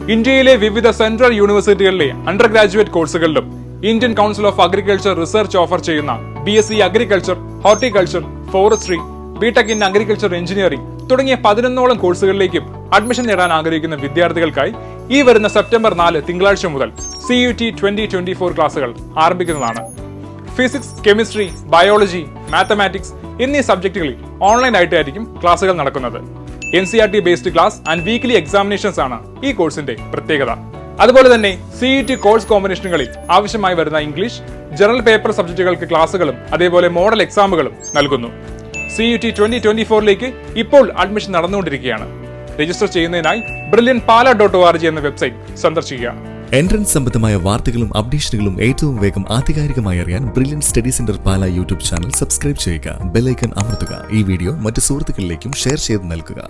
ഇന്ത്യയിലെ വിവിധ സെൻട്രൽ യൂണിവേഴ്സിറ്റികളിലെ അണ്ടർ ഗ്രാജുവേറ്റ് കോഴ്സുകളിലും Indian council of agriculture research offer ചെയ്യുന്ന BSc agriculture, horticulture, forestry, BTech in agriculture engineering തുടങ്ങിയ 11ഓളം കോഴ്സുകളിലേക്കും അഡ്മിഷൻ നേടാൻ ആഗ്രഹിക്കുന്ന വിദ്യാർത്ഥികൾക്കായി ഈ വരുന്ന സെപ്റ്റംബർ 4 തിങ്കളാഴ്ച മുതൽ CUT 2024 ക്ലാസുകൾ ആരംഭിക്കുന്നതാണ്. ഫിസിക്സ്, കെമിസ്ട്രി, ബയോളജി, മാത്തമാറ്റിക്സ് എന്നീ സബ്ജക്റ്റുകളിൽ ഓൺലൈനായിട്ടായിരിക്കും ക്ലാസുകൾ നടക്കുന്നത്. NCERT based class and weekly examinations ആണ് ഈ കോഴ്സിന്റെ പ്രത്യേകത. അതുപോലെ തന്നെ CUT കോഴ്സ് കോമ്പിനേഷനുകളിൽ ആവശ്യമായി വരുന്ന ഇംഗ്ലീഷ്, ജനറൽ പേപ്പർ സബ്ജക്റ്റുകൾക്ക് ക്ലാസുകളും അതേപോലെ മോഡൽ എക്സാമുകളും നൽകുന്നു. CUT 2024ലേക്ക് ഇപ്പോൾ അഡ്മിഷൻ നടന്നുകൊണ്ടിരിക്കുകയാണ്. രജിസ്റ്റർ ചെയ്യുന്നതിനായി brilliantpala.org എന്ന വെബ്സൈറ്റ് സന്ദർശിക്കുക. എൻട്രൻസ് സംബന്ധമായ വാർത്തകളും അപ്ഡേഷനുകളും ഏറ്റവും വേഗം ആധികാരികമായി അറിയാൻ ബ്രില്യന്റ് സ്റ്റഡി സെന്റർ പാല യൂട്യൂബ് ചാനൽ സബ്സ്ക്രൈബ് ചെയ്യുക. ബെൽ ഐക്കൺ അമർത്തുക. ഈ വീഡിയോ മറ്റ് സുഹൃത്തുക്കളിലേക്കും ഷെയർ ചെയ്ത് നൽകുക.